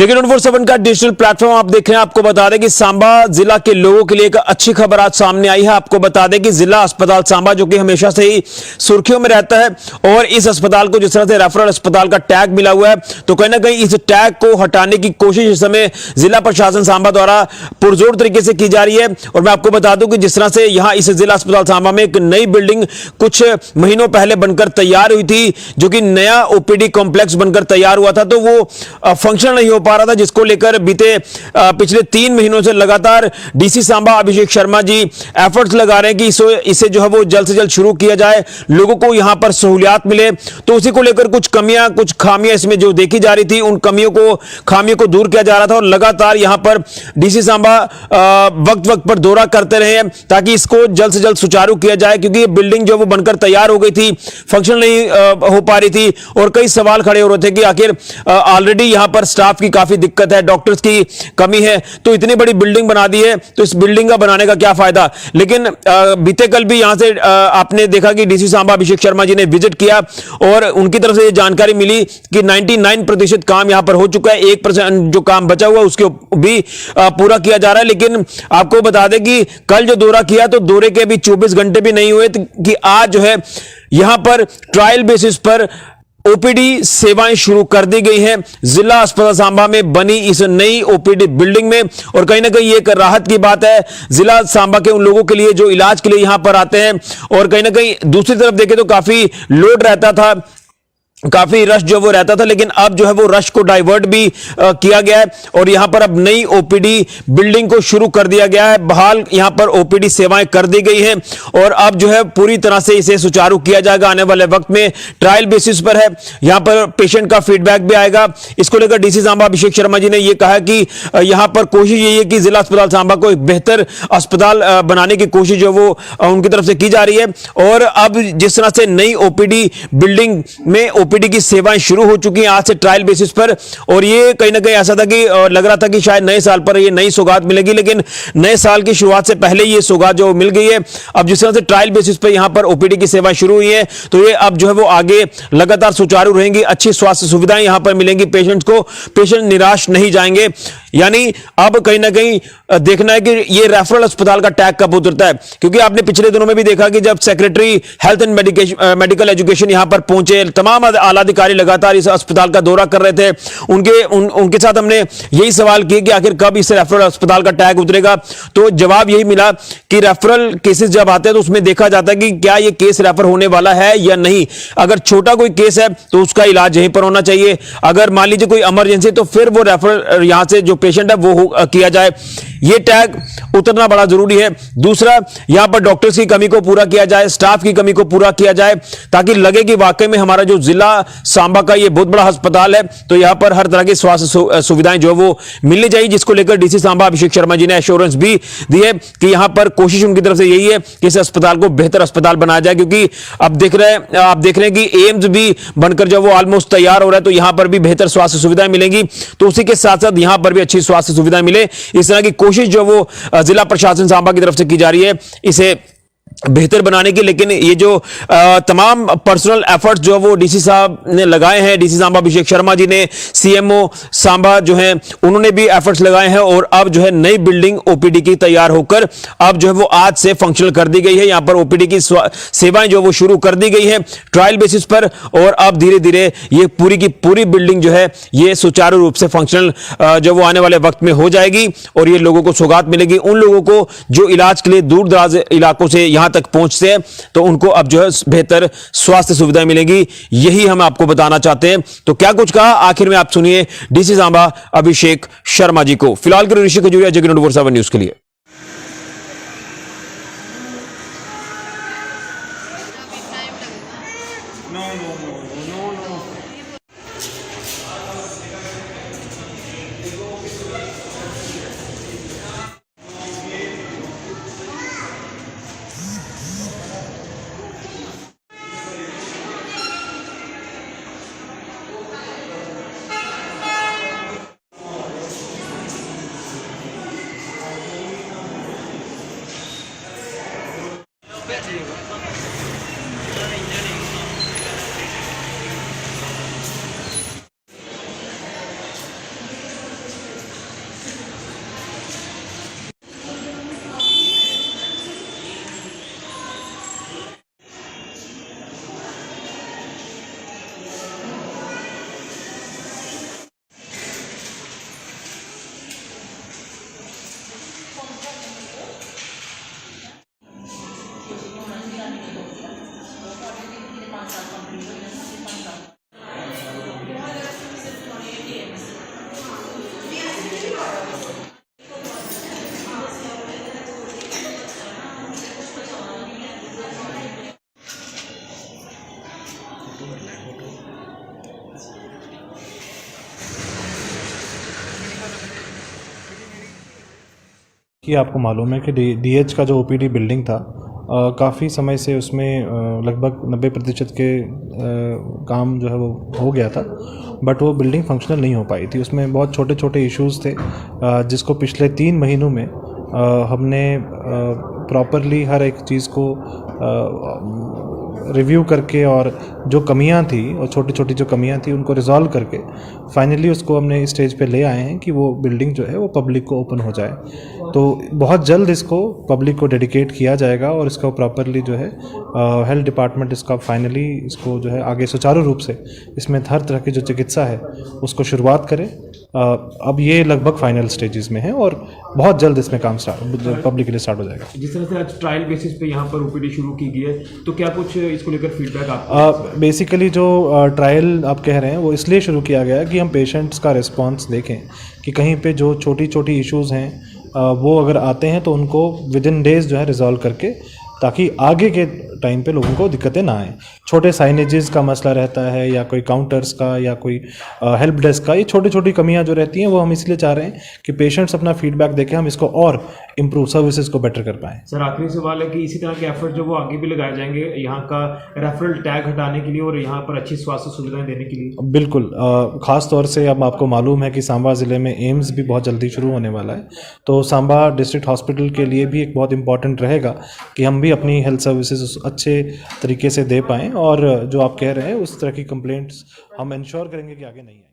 Cricket 24/7 का digital platform आप देख रहे हैं। आपको बता दें कि सांबा जिला के लोगों के लिए एक अच्छी खबर आज सामने आई है। आपको बता दें कि जिला अस्पताल सांबा, जो कि हमेशा से ही सुर्खियों में रहता है, और इस अस्पताल को जिस तरह से रेफरल अस्पताल का टैग मिला हुआ है, तो कहीं ना कहीं इस टैग को हटाने की कोशिश इस समय जिला प्रशासन सांबा द्वारा पुरजोर तरीके से की जा रही है। और मैं आपको बता दूं कि जिस तरह से यहां इस जिला अस्पताल सांबा में एक नई बिल्डिंग कुछ महीनों पहले बनकर तैयार हुई थी, जो कि नया ओपीडी कॉम्प्लेक्स बनकर तैयार हुआ था, तो वो फंक्शन नहीं हो पा रहा था, जिसको लेकर बीते पिछले 3 महीनों से लगातार डीसी सांबा अभिषेक शर्मा जी एफर्ट्स लगा रहे हैं कि इसे जो है वो जल्द से जल्द शुरू किया जाए, लोगों को यहां पर सहूलियात मिले। तो उसी को लेकर कुछ कमियां, कुछ खामियां इसमें जो देखी जा रही थी, उन खामियों को दूर किया जा रहा था। और लगातार यहां पर डीसी सांबा वक्त वक्त पर दौरा करते रहे हैं ताकि इसको जल्द से जल्द सुचारू किया जाए, क्योंकि ये बिल्डिंग जो वो बनकर तैयार हो गई थी, फंक्शन नहीं हो पा रही थी, और कई सवाल खड़े हो रहे थे कि आखिर ऑलरेडी यहां पर स्टाफ की काफी दिक्कत है, डॉक्टर्स की कमी है, तो इतनी बड़ी बिल्डिंग बना दी है, तो इस बिल्डिंग का बनाने का क्या फायदा। लेकिन बीते कल भी यहां से आपने देखा कि डीसी सांबा अभिषेक शर्मा जी ने विजिट किया, और उनकी तरफ से यह जानकारी मिली कि 99% काम यहां पर हो चुका है, 1% जो काम बचा हुआ उसके भी पूरा किया जा रहा है। लेकिन आपको बता दें कि कल जो दौरा किया, तो दौरे के भी 24 घंटे भी नहीं हुए कि आज जो है यहां पर ट्रायल बेसिस पर ओपीडी सेवाएं शुरू कर दी गई हैं जिला अस्पताल सांबा में बनी इस नई ओपीडी बिल्डिंग में। और कहीं ना कहीं ये एक राहत की बात है जिला सांबा के उन लोगों के लिए जो इलाज के लिए यहां पर आते हैं। और कहीं ना कहीं दूसरी तरफ देखें तो काफी लोड रहता था, काफी रश जो वो रहता था, लेकिन अब जो है वो रश को डाइवर्ट भी किया गया है, और यहां पर अब नई ओपीडी बिल्डिंग को शुरू कर दिया गया है। बहाल यहां पर ओपीडी सेवाएं कर दी गई हैं, और अब जो है पूरी तरह से इसे सुचारू किया जाएगा। आने वाले वक्त में ट्रायल बेसिस पर है, यहां पर पेशेंट का फीडबैक भी आएगा। इसको लेकर डीसी सांबा अभिषेक शर्मा जी ने यह कहा कि यहां पर कोशिश यही है कि जिला अस्पताल सांबा को एक बेहतर अस्पताल बनाने की कोशिश जो वो उनकी तरफ से की जा रही है। और अब जिस तरह से नई ओपीडी बिल्डिंग में ओपीडी की सेवाएं शुरू हो चुकी हैं आज से ट्रायल बेसिस पर, और ये कहीं ना कहीं ऐसा था कि लग रहा था कि शायद नए साल पर ये नई सौगात मिलेगी, लेकिन नए साल की शुरुआत से पहले ये सौगात जो मिल गई है। अब जिस तरह से ट्रायल बेसिस पर यहां पर ओपीडी की सेवाएं शुरू हुई हैं, तो ये अब जो है वो आगे लगातार सुचारू रहेंगी, अच्छी स्वास्थ्य सुविधाएं यहां पर मिलेंगी पेशेंट्स को, पेशेंट निराश नहीं जाएंगे। यानी अब कहीं ना कहीं देखना है कि ये रेफरल अस्पताल का टैग कब उतरता है, क्योंकि आपने पिछले दिनों में भी देखा कि जब secretary health and medical education यहां पर पहुंचे, तमाम आला अधिकारी लगातार इस अस्पताल का दौरा कर रहे थे, उनके साथ हमने यही सवाल किए कि आखिर कब इस रेफरल अस्पताल का टैग उतरेगा। तो जवाब यही मिला कि रेफरल केसेस जब आते हैं तो उसमें देखा जाता है कि क्या ये केस रेफर होने वाला है या नहीं। अगर छोटा कोई केस है तो उसका इलाज यहीं पर होना चाहिए, अगर मान लीजिए कोई इमरजेंसी तो फिर वो रेफरल यहां से जो पेशेंट है वो किया जाए। ये टैग उतरना बड़ा जरूरी है। दूसरा, यहां पर डॉक्टर्स की कमी को पूरा किया जाए, स्टाफ की कमी को पूरा किया जाए, ताकि लगे कि वाकई में हमारा जो जिला सांबा का ये बहुत बड़ा अस्पताल है, तो यहां पर हर तरह की स्वास्थ्य सुविधाएं जो वो मिलनी चाहिए, जिसको लेकर डीसी सांबा अभिषेक शर्मा जी ने एश्योरेंस भी दी है कि यहां पर कोशिश उनकी तरफ से यही है कि इस अस्पताल को बेहतर अस्पताल बनाया जाए। क्योंकि अब आप देख रहे हैं कि एम्स भी बनकर जो वो ऑलमोस्ट तैयार हो रहा है, तो यहां पर भी बेहतर स्वास्थ्य सुविधाएं मिलेंगी, तो उसी के साथ साथ यहां पर भी अच्छी स्वास्थ्य सुविधाएं मिले, इस तरह की कोशिश जो वो जिला प्रशासन सांबा की तरफ से की जा रही है इसे बेहतर बनाने की। लेकिन ये जो तमाम पर्सनल एफर्ट्स जो वो डीसी साहब ने लगाए हैं, डीसी सांबा अभिषेक शर्मा जी ने, सीएमओ सांबा जो हैं उन्होंने भी एफर्ट्स लगाए हैं, और अब जो है नई बिल्डिंग ओपीडी की तैयार होकर अब जो है वो आज से फंक्शनल कर दी गई है। यहां पर ओपीडी की सेवाएं जो वो शुरू कर दी गई है ट्रायल बेसिस पर, और अब धीरे धीरे ये पूरी की पूरी बिल्डिंग जो है ये सुचारू रूप से फंक्शनल जो वो आने वाले वक्त में हो जाएगी, और ये लोगों को सौगात मिलेगी। उन लोगों को जो इलाज के लिए दूर दराज इलाकों से यहां तक पहुंचते हैं, तो उनको अब जो है बेहतर स्वास्थ्य सुविधाएं मिलेंगी, यही हम आपको बताना चाहते हैं। तो क्या कुछ कहा आखिर में आप सुनिए डीसी सांबा अभिषेक शर्मा जी को। फिलहाल के लिए ऋषि खजूरिया, जगन 24/7 न्यूज के लिए। कि आपको मालूम है कि डीएच का जो ओपीडी बिल्डिंग था काफ़ी समय से उसमें लगभग 90% के काम जो है वो हो गया था, बट वो बिल्डिंग फंक्शनल नहीं हो पाई थी। उसमें बहुत छोटे छोटे इश्यूज़ थे जिसको पिछले 3 महीनों में हमने प्रॉपरली हर एक चीज़ को रिव्यू करके और जो कमियां थी और छोटी छोटी जो कमियां थी उनको रिजॉल्व करके फाइनली उसको हमने स्टेज पे ले आए हैं कि वो बिल्डिंग जो है वो पब्लिक को ओपन हो जाए। तो बहुत जल्द इसको पब्लिक को डेडिकेट किया जाएगा और इसको प्रॉपरली जो है हेल्थ डिपार्टमेंट इसका फाइनली इसको जो है आगे सुचारू रूप से इसमें हर तरह की जो चिकित्सा है उसको शुरुआत करें। अब ये लगभग फाइनल स्टेजेस में है और बहुत जल्द इसमें काम पब्लिक के लिए स्टार्ट हो जाएगा। जिस तरह से आज ट्रायल बेसिस पे यहाँ पर ओपीडी शुरू की गई है, तो क्या कुछ इसको लेकर फीडबैक आपको? बेसिकली जो ट्रायल आप कह रहे हैं वो इसलिए शुरू किया गया है कि हम पेशेंट्स का रिस्पांस देखें कि कहीं पे जो छोटी छोटी इश्यूज़ हैं वो अगर आते हैं तो उनको विद इन डेज जो है रिजॉल्व करके, ताकि आगे के टाइम पे लोगों को दिक्कतें ना आएँ। छोटे साइनेजेस का मसला रहता है या कोई काउंटर्स का या कोई हेल्प डेस्क का, ये छोटी छोटी कमियां जो रहती हैं वो हम इसलिए चाह रहे हैं कि पेशेंट्स अपना फीडबैक देखें, हम इसको और इम्प्रूव सर्विसेज को बेटर कर पाएँ। सर आखिरी सवाल है कि इसी तरह के एफर्ट जो वो आगे भी लगाए जाएंगे यहाँ का रेफरल टैग हटाने के लिए और यहाँ पर अच्छी स्वास्थ्य सुविधाएं देने के लिए? बिल्कुल, ख़ास तौर से अब आपको मालूम है कि सांबा ज़िले में एम्स भी बहुत जल्दी शुरू होने वाला है, तो सांबा डिस्ट्रिक्ट हॉस्पिटल के लिए भी एक बहुत इंपॉर्टेंट रहेगा कि हम भी अपनी हेल्थ सर्विसेज अच्छे तरीके से दे पाएँ और जो आप कह रहे हैं उस तरह की कंप्लेंट्स हम इंश्योर करेंगे कि आगे नहीं आए।